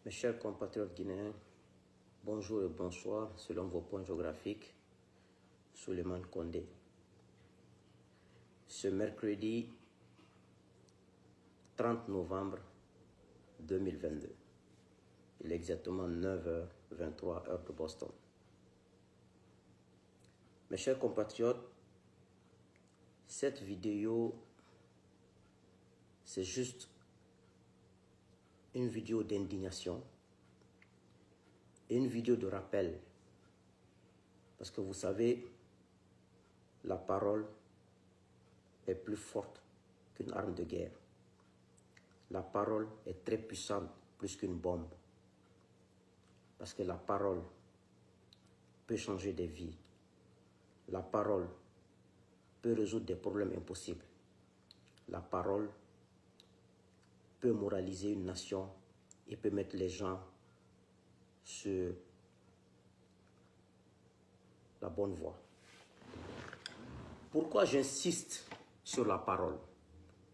Mes chers compatriotes guinéens, bonjour et bonsoir selon vos points géographiques. Souleymane Condé. Ce mercredi 30 novembre 2022, il est exactement 9h23 heure de Boston. Mes chers compatriotes, cette vidéo, c'est juste une vidéo d'indignation et une vidéo de rappel. Parce que vous savez, la parole est plus forte qu'une arme de guerre. La parole est très puissante, plus qu'une bombe. Parce que la parole peut changer des vies. La parole peut résoudre des problèmes impossibles. La parole peut moraliser une nation et peut mettre les gens sur la bonne voie. Pourquoi j'insiste sur la parole,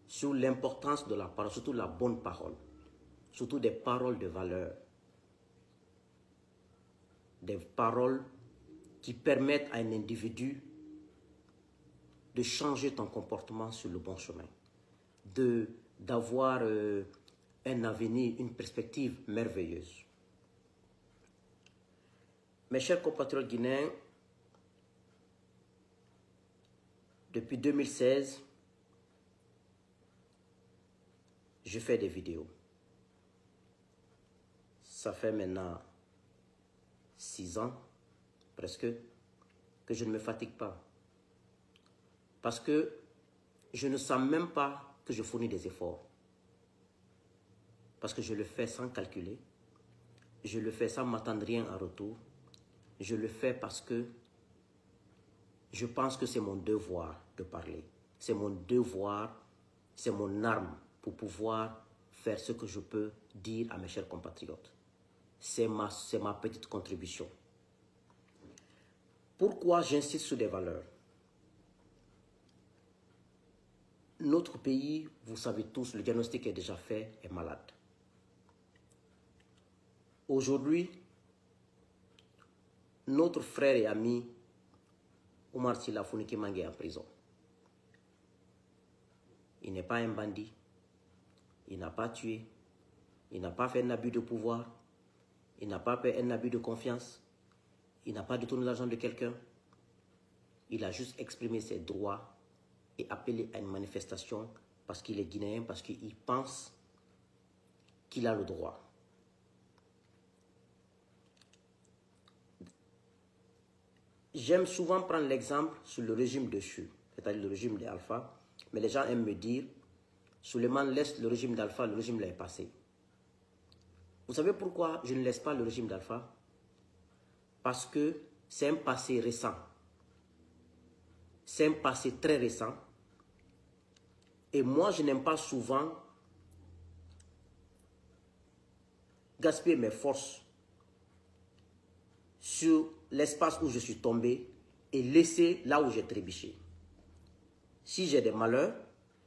sur l'importance de la parole, surtout la bonne parole, surtout des paroles de valeur, des paroles qui permettent à un individu de changer ton comportement sur le bon chemin, d'avoir un avenir, une perspective merveilleuse. Mes chers compatriotes guinéens, depuis 2016, je fais des vidéos. Ça fait maintenant 6 ans, presque, que je ne me fatigue pas. Parce que je ne sens même pas que je fournis des efforts. Parce que je le fais sans calculer. Je le fais sans m'attendre rien en retour. Je le fais parce que je pense que c'est mon devoir de parler. C'est mon devoir, c'est mon arme pour pouvoir faire ce que je peux dire à mes chers compatriotes. C'est ma petite contribution. Pourquoi j'insiste sur des valeurs? Notre pays, vous savez tous, le diagnostic est déjà fait, est malade. Aujourd'hui, notre frère et ami Oumar Sylla Founiki Mange est en prison. Il n'est pas un bandit, il n'a pas tué, il n'a pas fait un abus de pouvoir, il n'a pas fait un abus de confiance, il n'a pas détourné l'argent de quelqu'un. Il a juste exprimé ses droits et appelé à une manifestation parce qu'il est guinéen, parce qu'il pense qu'il a le droit. J'aime souvent prendre l'exemple sur le régime de Chu, c'est-à-dire le régime d'Alpha, mais les gens aiment me dire, Souleymane laisse le régime d'Alpha, le régime là est passé. Vous savez pourquoi je ne laisse pas le régime d'Alpha? Parce que c'est un passé récent. C'est un passé très récent. Et moi, je n'aime pas souvent gaspiller mes forces sur l'espace où je suis tombé et laisser là où j'ai trébuché. Si j'ai des malheurs,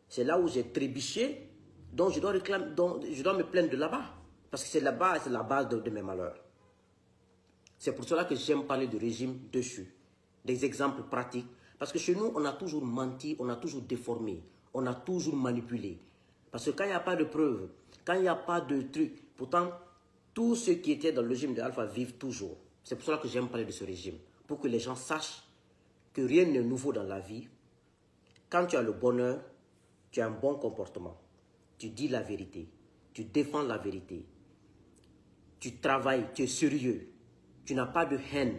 c'est là où j'ai trébuché, donc je dois me plaindre de là-bas. Parce que c'est là-bas, c'est la base de mes malheurs. C'est pour cela que j'aime parler du régime dessus, des exemples pratiques. Parce que chez nous, on a toujours menti, on a toujours déformé, on a toujours manipulé. Parce que quand il n'y a pas de preuves, quand il n'y a pas de trucs, pourtant, tous ceux qui étaient dans le régime de Alpha vivent toujours. C'est pour cela que j'aime parler de ce régime. Pour que les gens sachent que rien n'est nouveau dans la vie. Quand tu as le bonheur, tu as un bon comportement. Tu dis la vérité. Tu défends la vérité. Tu travailles, tu es sérieux. Tu n'as pas de haine.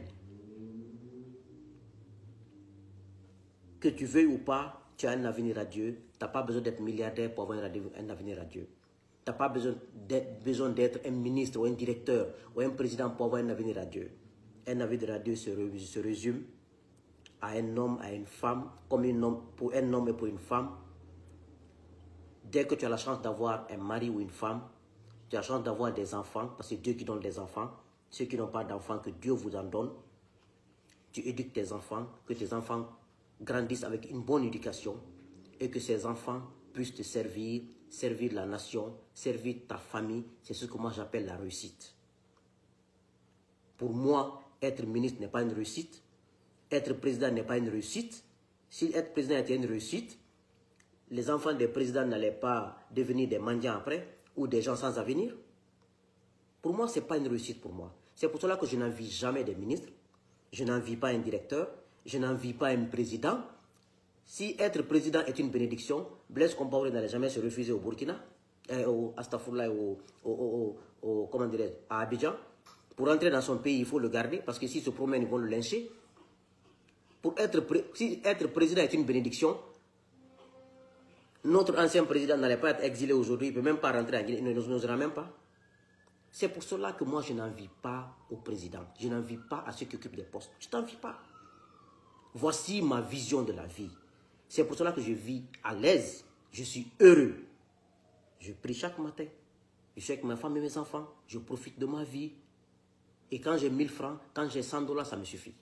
Que tu veuilles ou pas, tu as un avenir à Dieu. Tu n'as pas besoin d'être milliardaire pour avoir un avenir à Dieu. Tu n'as pas besoin d'être un ministre ou un directeur ou un président pour avoir un avenir à Dieu. Un avenir à Dieu se résume à un homme, à une femme, pour un homme et pour une femme. Dès que tu as la chance d'avoir un mari ou une femme, tu as la chance d'avoir des enfants, parce que c'est Dieu qui donne des enfants. Ceux qui n'ont pas d'enfants, que Dieu vous en donne. Tu éduques tes enfants, que tes enfants grandissent avec une bonne éducation et que ces enfants puissent te servir, servir la nation, servir ta famille, c'est ce que moi j'appelle la réussite. Pour moi, être ministre n'est pas une réussite. Être président n'est pas une réussite. Si être président était une réussite, les enfants des présidents n'allaient pas devenir des mendiants après ou des gens sans avenir. Pour moi, ce n'est pas une réussite pour moi. C'est pour cela que je n'envie jamais des ministres. Je n'envie pas un directeur. Je n'envie pas un président. Si être président est une bénédiction, Blaise Compaoré n'allait jamais se refuser au Burkina, comment dirais-je, à Abidjan. Pour entrer dans son pays, il faut le garder parce que s'il se promène, ils vont le lyncher. Si être président est une bénédiction, notre ancien président n'allait pas être exilé aujourd'hui, il ne peut même pas rentrer en Guinée, il n'osera même pas. C'est pour cela que moi, je n'envie pas au président. Je n'envie pas à ceux qui occupent des postes. Je n'envie pas. Voici ma vision de la vie. C'est pour cela que je vis à l'aise. Je suis heureux. Je prie chaque matin. Je suis avec ma femme et mes enfants. Je profite de ma vie. Et quand j'ai 1000 francs, quand j'ai 100 $, ça me suffit.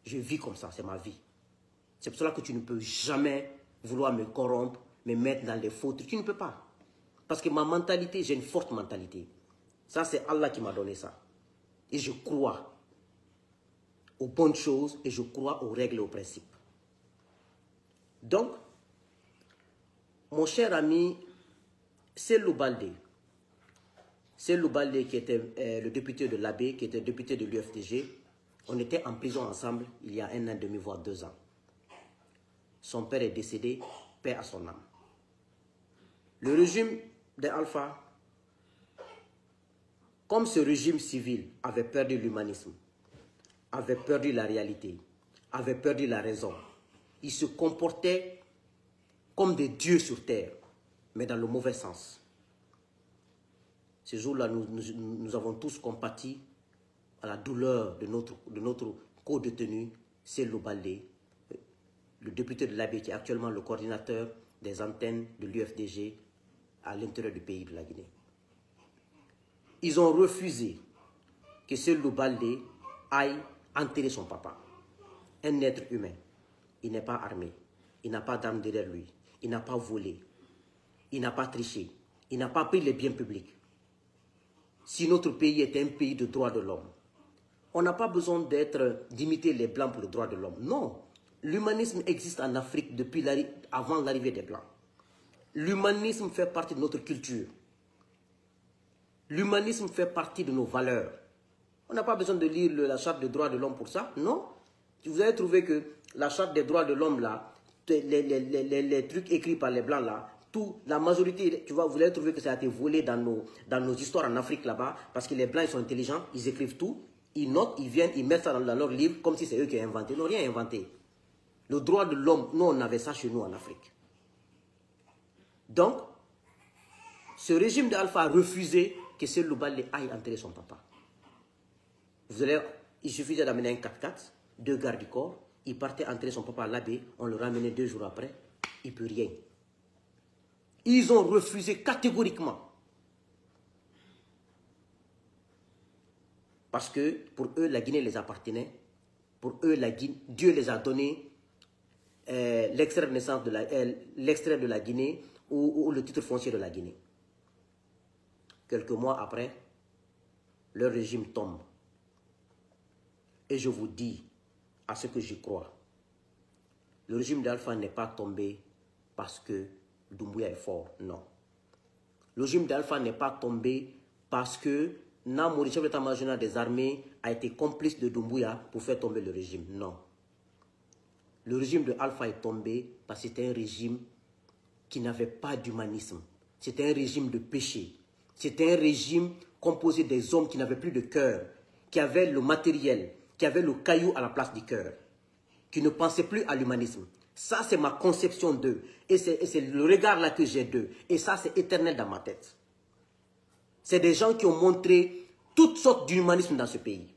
Je vis comme ça, c'est ma vie. C'est pour cela que tu ne peux jamais vouloir me corrompre, me mettre dans les fautes. Tu ne peux pas. Parce que ma mentalité, j'ai une forte mentalité. Ça, c'est Allah qui m'a donné ça. Et je crois aux bonnes choses et je crois aux règles et aux principes. Donc, mon cher ami, Cellou Baldé qui était le député de l'AB, qui était député de l'UFDG, on était en prison ensemble il y a 1 an et demi, voire 2 ans. Son père est décédé, paix à son âme. Le régime d'Alpha, comme ce régime civil avait perdu l'humanisme, avait perdu la réalité, avait perdu la raison, il se comportait comme des dieux sur terre, mais dans le mauvais sens. Ce jour-là, nous avons tous compati à la douleur de notre co-détenu, Cellou Baldé, le député de l'AB qui est actuellement le coordinateur des antennes de l'UFDG à l'intérieur du pays de la Guinée. Ils ont refusé que Cellou Baldé aille enterrer son papa. Un être humain. Il n'est pas armé. Il n'a pas d'arme derrière lui. Il n'a pas volé. Il n'a pas triché. Il n'a pas pris les biens publics. Si notre pays est un pays de droits de l'homme, on n'a pas besoin d'imiter les Blancs pour le droit de l'homme. Non. L'humanisme existe en Afrique depuis avant l'arrivée des Blancs. L'humanisme fait partie de notre culture. L'humanisme fait partie de nos valeurs. On n'a pas besoin de lire la charte des droits de l'homme pour ça, non. Vous allez trouver que la charte des droits de l'homme, là, les trucs écrits par les Blancs, là, la majorité, vous allez trouver que ça a été volé dans nos histoires en Afrique, là-bas, parce que les Blancs, ils sont intelligents, ils écrivent tout, ils notent, ils viennent, ils mettent ça dans leurs livres, comme si c'est eux qui ont inventé. Ils n'ont rien inventé. Le droit de l'homme, nous, on avait ça chez nous en Afrique. Donc, ce régime d'Alpha a refusé que Cellou Baldé aille enterrer son papa. Il suffisait d'amener un 4x4, 2 gardes du corps, il partait enterrer son papa à l'abbé, on le ramenait 2 jours après, il ne peut rien. Ils ont refusé catégoriquement. Parce que pour eux, la Guinée les appartenait. Pour eux, Dieu les a donné l'extrait de naissance l'extrait de la Guinée ou le titre foncier de la Guinée. Quelques mois après, leur régime tombe. Et je vous dis, à ce que j'y crois, le régime d'Alpha n'est pas tombé parce que Doumbouya est fort, non. Le régime d'Alpha n'est pas tombé parce que Namouri, chef d'état-major des armées, a été complice de Doumbouya pour faire tomber le régime, non. Le régime de Alpha est tombé parce que c'était un régime qui n'avait pas d'humanisme. C'était un régime de péché. C'était un régime composé des hommes qui n'avaient plus de cœur, qui avaient le matériel, qui avaient le caillou à la place du cœur, qui ne pensaient plus à l'humanisme. Ça, c'est ma conception d'eux. Et c'est le regard là que j'ai d'eux. Et ça, c'est éternel dans ma tête. C'est des gens qui ont montré toutes sortes d'humanisme dans ce pays.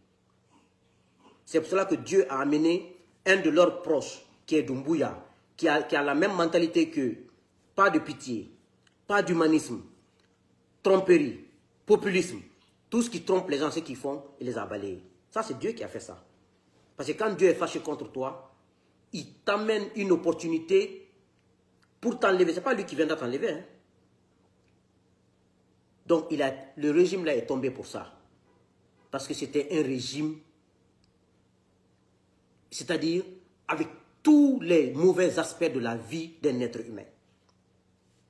C'est pour cela que Dieu a amené un de leurs proches, qui est Doumbouya, qui a la même mentalité qu'eux. Pas de pitié, pas d'humanisme, tromperie, populisme. Tout ce qui trompe les gens, ce qu'ils font, il les a balayés. Ça, c'est Dieu qui a fait ça. Parce que quand Dieu est fâché contre toi, il t'amène une opportunité pour t'enlever. Ce n'est pas lui qui viendra t'enlever. Hein. Donc, le régime là est tombé pour ça. Parce que c'était un régime, c'est-à-dire avec tous les mauvais aspects de la vie d'un être humain.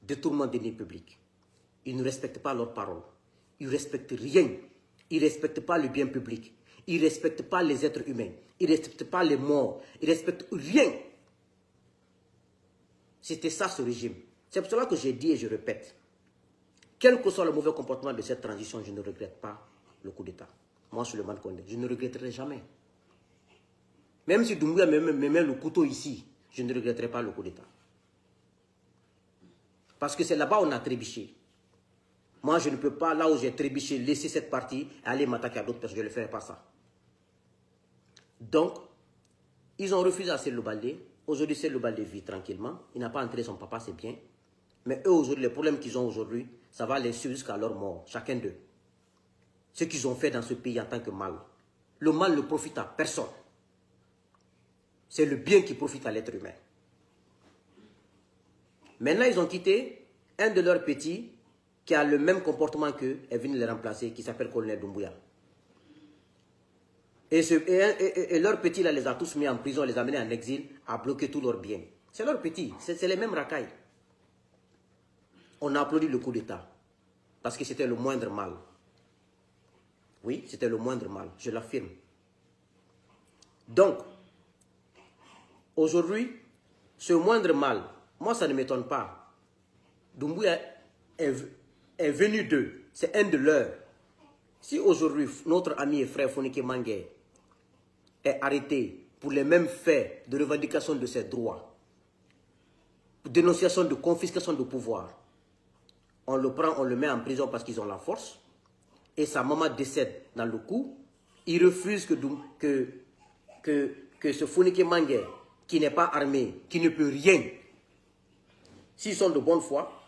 Détournement des deniers publics. Ils ne respectent pas leurs paroles. Ils ne respectent rien. Ils ne respectent pas le bien public. Ils ne respectent pas les êtres humains. Ils ne respectent pas les morts. Ils ne respectent rien. C'était ça ce régime. C'est pour cela que j'ai dit et je répète. Quel que soit le mauvais comportement de cette transition, je ne regrette pas le coup d'État. Moi, Souleymane Condé, je ne regretterai jamais. Même si Doumbouya me met le couteau ici, je ne regretterai pas le coup d'État. Parce que c'est là-bas où on a trébuché. Moi, je ne peux pas, là où j'ai trébuché, laisser cette partie et aller m'attaquer à d'autres personnes. Je ne ferai pas ça. Donc, ils ont refusé à Cellou Baldé. Aujourd'hui, Cellou Baldé vit tranquillement. Il n'a pas entré son papa, c'est bien. Mais eux, aujourd'hui, les problèmes qu'ils ont aujourd'hui, ça va les suivre jusqu'à leur mort, chacun d'eux. Ce qu'ils ont fait dans ce pays en tant que mal. Le mal ne profite à personne. C'est le bien qui profite à l'être humain. Maintenant, ils ont quitté un de leurs petits qui a le même comportement qu'eux, est venu les remplacer, qui s'appelle Colonel Doumbouya. Et leurs petits, là, les a tous mis en prison, les a menés en exil, a bloqué tous leurs biens. C'est leurs petits, c'est les mêmes racailles. On a applaudi le coup d'État, parce que c'était le moindre mal. Oui, c'était le moindre mal, je l'affirme. Donc, aujourd'hui, ce moindre mal, moi ça ne m'étonne pas. Doumbouya est venu d'eux, c'est un de leurs. Si aujourd'hui, notre ami et frère Fonike Mangué est arrêté pour les mêmes faits de revendication de ses droits, pour dénonciation de confiscation de pouvoir, on le prend, on le met en prison parce qu'ils ont la force, et sa maman décède dans le coup, il refuse que ce Fonike Mangué, qui n'est pas armé, qui ne peut rien, s'ils sont de bonne foi,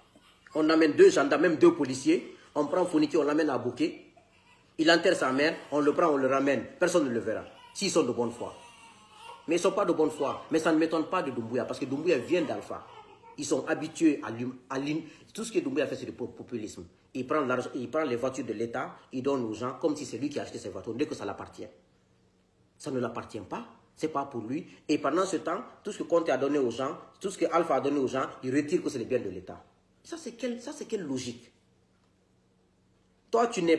on amène 2 gendarmes, même 2 policiers, on prend Fonike, on l'amène à Bouquet, il enterre sa mère, on le prend, on le ramène, personne ne le verra, s'ils sont de bonne foi. Mais ils ne sont pas de bonne foi, mais ça ne m'étonne pas de Doumbouya, parce que Doumbouya vient d'Alpha. Ils sont habitués à tout ce que Doumbouya fait, c'est du populisme. Il prend les voitures de l'État, il donne aux gens comme si c'est lui qui a acheté ces voitures, dès que ça l'appartient. Ça ne l'appartient pas, ce n'est pas pour lui. Et pendant ce temps, tout ce que Conté a donné aux gens, tout ce que Alpha a donné aux gens, il retire que c'est le bien de l'État. Ça, c'est quelle logique? Toi, tu n'es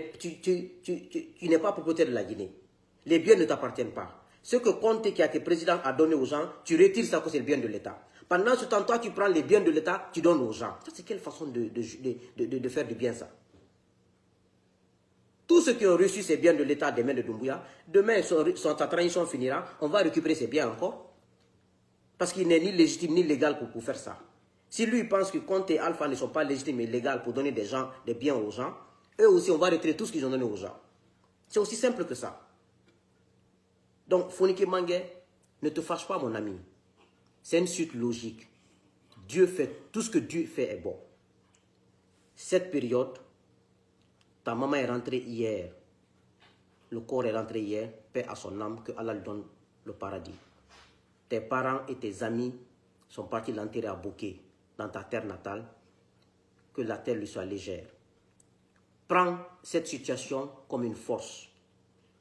pas propriétaire de la Guinée. Les biens ne t'appartiennent pas. Ce que Conté, qui a été président, a donné aux gens, tu retires ça que c'est le bien de l'État. Pendant ce temps, toi, tu prends les biens de l'État, tu donnes aux gens. Ça, c'est quelle façon de faire du bien, ça? Tous ceux qui ont reçu ces biens de l'État des mains de Doumbouya, demain, sa transition finira, on va récupérer ces biens encore. Parce qu'il n'est ni légitime ni légal pour faire ça. Si lui pense que Conté et Alpha ne sont pas légitimes et légaux pour donner des biens aux gens, eux aussi, on va retirer tout ce qu'ils ont donné aux gens. C'est aussi simple que ça. Donc, Fonike Mangué, ne te fâche pas, mon ami. C'est une suite logique. Dieu fait, tout ce que Dieu fait est bon. Cette période, ta maman est rentrée hier. Le corps est rentré hier. Paix à son âme, que Allah lui donne le paradis. Tes parents et tes amis sont partis l'enterrer à Bouquet, dans ta terre natale. Que la terre lui soit légère. Prends cette situation comme une force.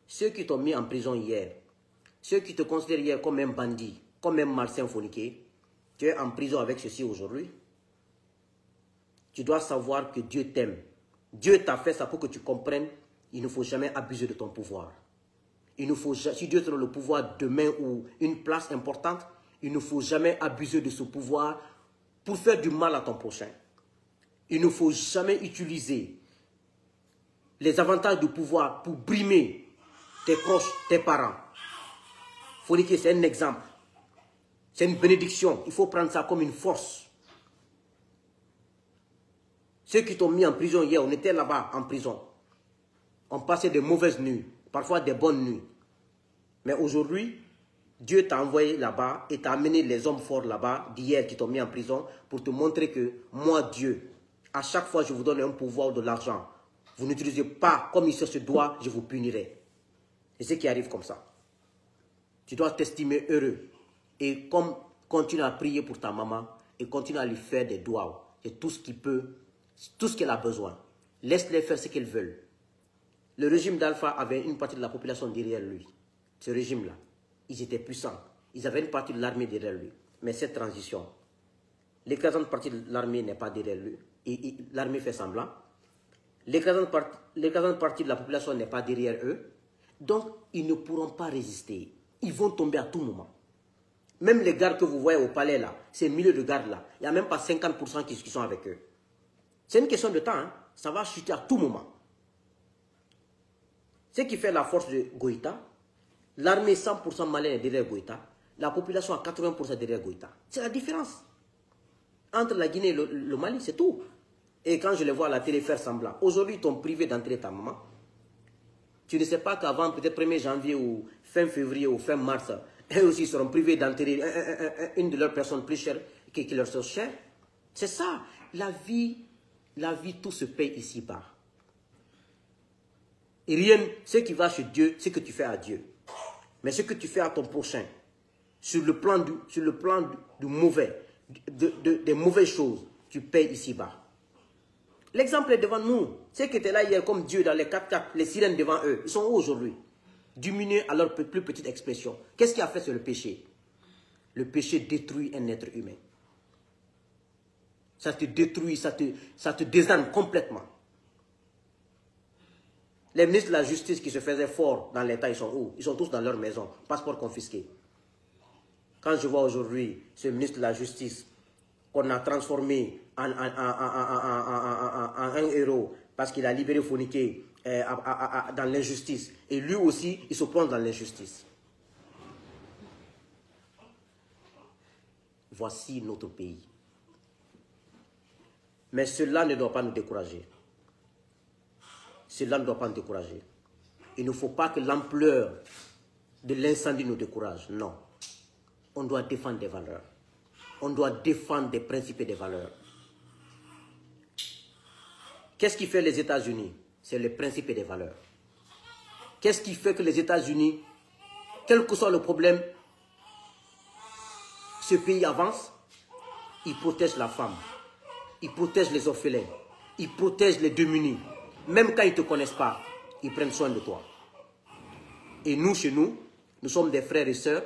Ceux qui t'ont mis en prison hier, ceux qui te considèrent hier comme un bandit, comme un malsain Fonike, tu es en prison avec ceci aujourd'hui. Tu dois savoir que Dieu t'aime. Dieu t'a fait ça pour que tu comprennes, il ne faut jamais abuser de ton pouvoir. Il ne faut, si Dieu te donne le pouvoir demain ou une place importante, il ne faut jamais abuser de ce pouvoir pour faire du mal à ton prochain. Il ne faut jamais utiliser les avantages du pouvoir pour brimer tes proches, tes parents. Fonike, c'est un exemple. C'est une bénédiction. Il faut prendre ça comme une force. Ceux qui t'ont mis en prison hier, on était là-bas en prison. On passait de mauvaises nuits, parfois des bonnes nuits. Mais aujourd'hui, Dieu t'a envoyé là-bas et t'a amené les hommes forts là-bas d'hier qui t'ont mis en prison pour te montrer que moi, Dieu, à chaque fois je vous donne un pouvoir ou de l'argent. Vous n'utilisez pas comme il se doit, je vous punirai. C'est ce qui arrive comme ça. Tu dois t'estimer heureux. Et comme continue à prier pour ta maman et continue à lui faire des doigts. Et tout ce qu'il peut, tout ce qu'elle a besoin. Laisse-les faire ce qu'ils veulent. Le régime d'Alpha avait une partie de la population derrière lui. Ce régime-là, ils étaient puissants. Ils avaient une partie de l'armée derrière lui. Mais cette transition, l'écrasante partie de l'armée n'est pas derrière lui. L'armée fait semblant. L'écrasante partie de la population n'est pas derrière eux. Donc, ils ne pourront pas résister. Ils vont tomber à tout moment. Même les gardes que vous voyez au palais, là, ces milliers de gardes, là, il n'y a même pas 50% qui sont avec eux. C'est une question de temps. Hein. Ça va chuter à tout moment. Ce qui fait la force de Goïta, l'armée 100% malienne est derrière Goïta, la population à 80% derrière Goïta. C'est la différence entre la Guinée et le Mali, c'est tout. Et quand je les vois à la télé faire semblant, aujourd'hui, ils t'ont privé d'entrer ta maman. Tu ne sais pas qu'avant, peut-être 1er janvier ou fin février ou fin mars, eux aussi seront privés d'enterrer une de leurs personnes plus chères qui leur sont chères. C'est ça. La vie, tout se paye ici-bas. Et rien, ce qui va chez Dieu, c'est que tu fais à Dieu. Mais ce que tu fais à ton prochain, sur le plan du mauvais, des mauvaises choses, tu payes ici-bas. L'exemple est devant nous. Ceux qui étaient là hier comme Dieu dans les 4x4, les sirènes devant eux, ils sont où aujourd'hui? Diminués à leur plus petite expression. Qu'est-ce qui a fait sur le péché? Le péché détruit un être humain. Ça te détruit, ça te désarme complètement. Les ministres de la justice qui se faisaient forts dans l'État, ils sont où? Ils sont tous dans leur maison, passeport confisqué. Quand je vois aujourd'hui ce ministre de la justice qu'on a transformé en un héros parce qu'il a libéré Foniké dans l'injustice. Et lui aussi, il se plonge dans l'injustice. Voici notre pays. Mais cela ne doit pas nous décourager. Cela ne doit pas nous décourager. Il ne faut pas que l'ampleur de l'incendie nous décourage. Non. On doit défendre des valeurs. On doit défendre des principes et des valeurs. Qu'est-ce qui fait les États-Unis? C'est les principes et les valeurs. Qu'est-ce qui fait que les États-Unis, quel que soit le problème, ce pays avance? Il protège la femme. Il protège les orphelins. Il protège les démunis. Même quand ils ne te connaissent pas, ils prennent soin de toi. Et nous, chez nous, nous sommes des frères et sœurs.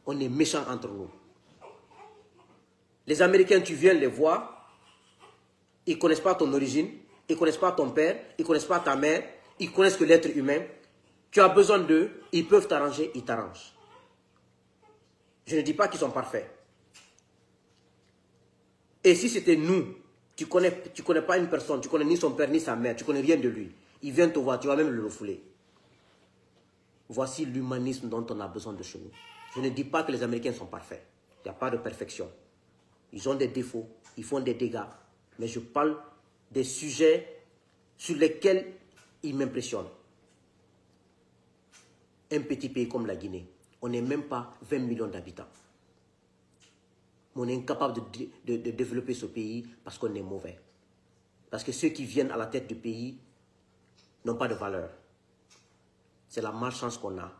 On est méchants entre nous. Les Américains, tu viens les voir. Ils ne connaissent pas ton origine. Ils ne connaissent pas ton père. Ils ne connaissent pas ta mère. Ils connaissent que l'être humain. Tu as besoin d'eux. Ils peuvent t'arranger. Ils t'arrangent. Je ne dis pas qu'ils sont parfaits. Et si c'était nous, tu connais pas une personne, tu connais ni son père ni sa mère, tu connais rien de lui. Il vient te voir, tu vas même le refouler. Voici l'humanisme dont on a besoin de chez nous. Je ne dis pas que les Américains sont parfaits. Il n'y a pas de perfection. Ils ont des défauts, ils font des dégâts. Mais je parle des sujets sur lesquels ils m'impressionnent. Un petit pays comme la Guinée, on n'est même pas 20 millions d'habitants. On est incapable de développer ce pays parce qu'on est mauvais. Parce que ceux qui viennent à la tête du pays n'ont pas de valeur. C'est la malchance qu'on a.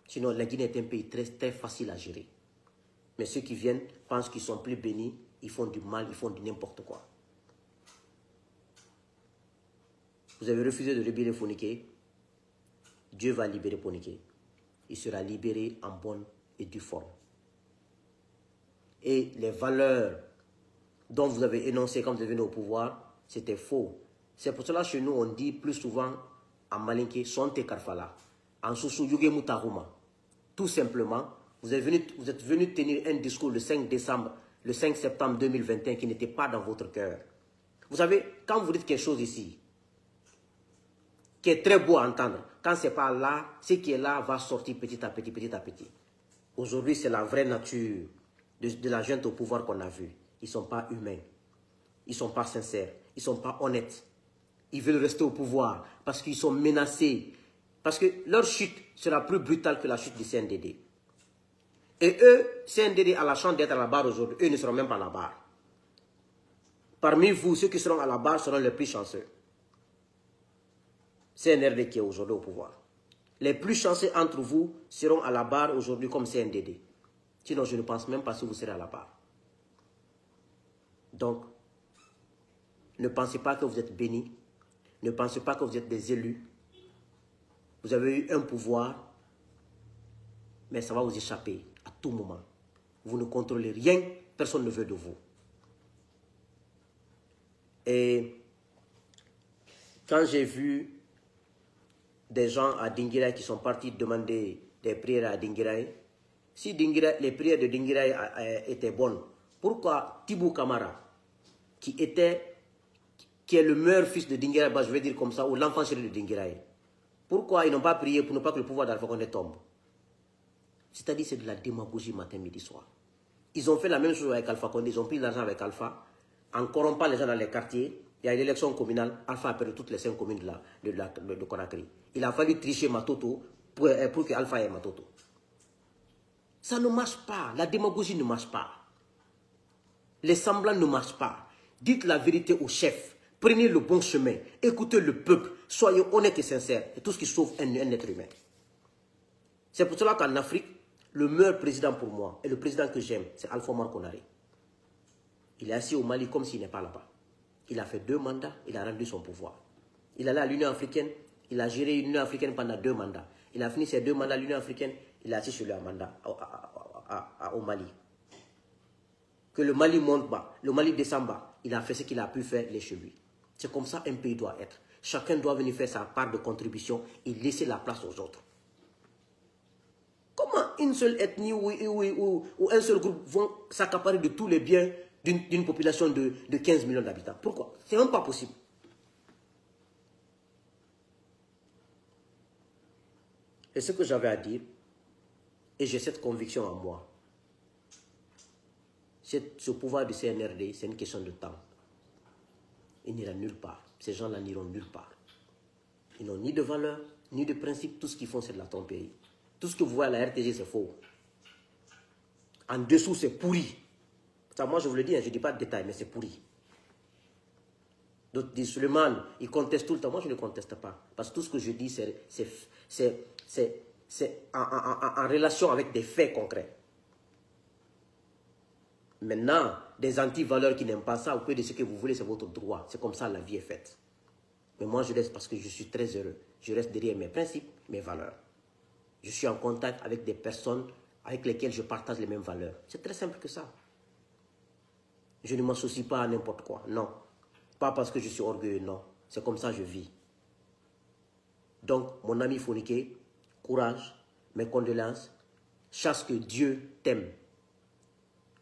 Sinon, la Guinée est un pays très, très facile à gérer. Mais ceux qui viennent pensent qu'ils sont plus bénis, ils font du mal, ils font du n'importe quoi. Vous avez refusé de libérer Foniké. Dieu va libérer Foniké. Il sera libéré en bonne et due forme. Et les valeurs dont vous avez énoncé quand vous êtes venu au pouvoir, c'était faux. C'est pour cela que chez nous, on dit plus souvent en malinké, Sonte Karfala, en Soussou Yuge Mutaruma. Tout simplement, vous êtes venu tenir un discours le 5 septembre 2021 qui n'était pas dans votre cœur. Vous savez, quand vous dites quelque chose ici, qui est très beau à entendre, quand ce n'est pas là, ce qui est là va sortir petit à petit, petit à petit. Aujourd'hui, c'est la vraie nature de la junte au pouvoir qu'on a vu. Ils ne sont pas humains. Ils ne sont pas sincères. Ils ne sont pas honnêtes. Ils veulent rester au pouvoir parce qu'ils sont menacés. Parce que leur chute sera plus brutale que la chute du CNDD. Et eux, CNDD a la chance d'être à la barre aujourd'hui. Eux ne seront même pas à la barre. Parmi vous, ceux qui seront à la barre seront les plus chanceux. CNRD qui est aujourd'hui au pouvoir. Les plus chanceux entre vous seront à la barre aujourd'hui comme CNDD. Sinon, je ne pense même pas si vous serez à la barre. Donc, Ne pensez pas que vous êtes bénis. Ne pensez pas que vous êtes des élus. Vous avez eu un pouvoir, mais ça va vous échapper à tout moment. Vous ne contrôlez rien, personne ne veut de vous. Et quand j'ai vu des gens à Dinguiraye qui sont partis demander des prières à Dinguiraye, si les prières de Dinguiraye étaient bonnes, pourquoi Tibou Kamara, qui est le meilleur fils de Dinguiraye, je vais dire comme ça, ou l'enfant chéri de Dinguiraye, pourquoi ils n'ont pas prié pour ne pas que le pouvoir d'Alpha Condé tombe? C'est-à-dire c'est de la démagogie matin, midi, soir. Ils ont fait la même chose avec Alpha Condé, ils ont pris l'argent avec Alpha, en corrompant les gens dans les quartiers. Il y a une élection communale, Alpha a perdu toutes les 5 communes de Conakry. Il a fallu tricher Matoto pour que Alpha ait Matoto. Ça ne marche pas, la démagogie ne marche pas. Les semblants ne marchent pas. Dites la vérité au chef, prenez le bon chemin, écoutez le peuple, soyez honnêtes et sincères. C'est tout ce qui sauve un être humain. C'est pour cela qu'en Afrique, le meilleur président pour moi, et le président que j'aime, c'est Alpha Omar Konaré. Il est assis au Mali comme s'il n'est pas là-bas. Il a fait 2 mandats, il a rendu son pouvoir. Il est allé à l'Union africaine, il a géré l'Union africaine pendant 2 mandats. Il a fini ses 2 mandats à l'Union africaine, il est assis sur le mandat au Mali. Que le Mali monte bas, le Mali descend bas, il a fait ce qu'il a pu faire, il est chez lui. C'est comme ça un pays doit être. Chacun doit venir faire sa part de contribution et laisser la place aux autres. Comment une seule ethnie ou un seul groupe vont s'accaparer de tous les biens d'une population de 15 millions d'habitants? Pourquoi? C'est même pas possible. Et ce que j'avais à dire, et j'ai cette conviction en moi, ce pouvoir du CNRD, c'est une question de temps. Il n'ira nulle part. Ces gens-là n'iront nulle part. Ils n'ont ni de valeur, ni de principe. Tout ce qu'ils font, c'est de la tromperie. Tout ce que vous voyez à la RTG, c'est faux. En dessous, c'est pourri. Ça, moi, je vous le dis, je ne dis pas de détails, mais c'est pourri. D'autres disent, Suleiman, il conteste tout le temps. Moi, je ne conteste pas. Parce que tout ce que je dis, c'est en relation avec des faits concrets. Maintenant, des anti-valeurs qui n'aiment pas ça, vous pouvez dire ce que vous voulez, c'est votre droit. C'est comme ça la vie est faite. Mais moi, je reste parce que je suis très heureux. Je reste derrière mes principes, mes valeurs. Je suis en contact avec des personnes avec lesquelles je partage les mêmes valeurs. C'est très simple que ça. Je ne m'associe pas à n'importe quoi, non. Pas parce que je suis orgueilleux, non. C'est comme ça que je vis. Donc, mon ami Fonike, courage, mes condoléances. Chasse que Dieu t'aime.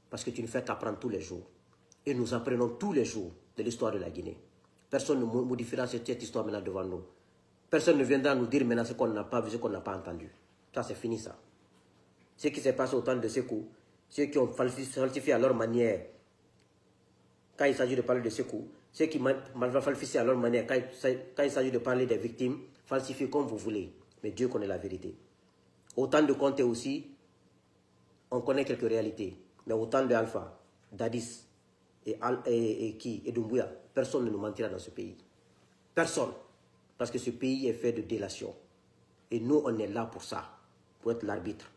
Parce que tu ne fais qu'apprendre tous les jours. Et nous apprenons tous les jours de l'histoire de la Guinée. Personne ne modifiera cette histoire maintenant devant nous. Personne ne viendra nous dire maintenant ce qu'on n'a pas vu, ce qu'on n'a pas entendu. Ça, c'est fini, ça. Ce qui s'est passé au temps de Sékou, ceux qui ont falsifié à leur manière, quand il s'agit de parler de Sékou, ceux qui falsifié à leur manière, quand il s'agit de parler des victimes, falsifiez comme vous voulez. Mais Dieu connaît la vérité. Au temps de Conté aussi, on connaît quelques réalités. Mais au temps de Alpha, Dadis et Doumbouya, personne ne nous mentira dans ce pays. Personne. Parce que ce pays est fait de délation. Et nous, on est là pour ça, pour être l'arbitre.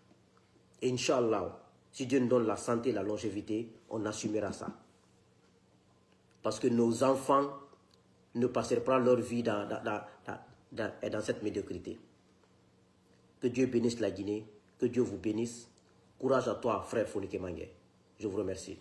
Et Inch'Allah, si Dieu nous donne la santé et la longévité, on assumera ça. Parce que nos enfants ne passeront pas leur vie dans cette médiocrité. Que Dieu bénisse la Guinée, que Dieu vous bénisse. Courage à toi, frère Fonike Mangué. Je vous remercie.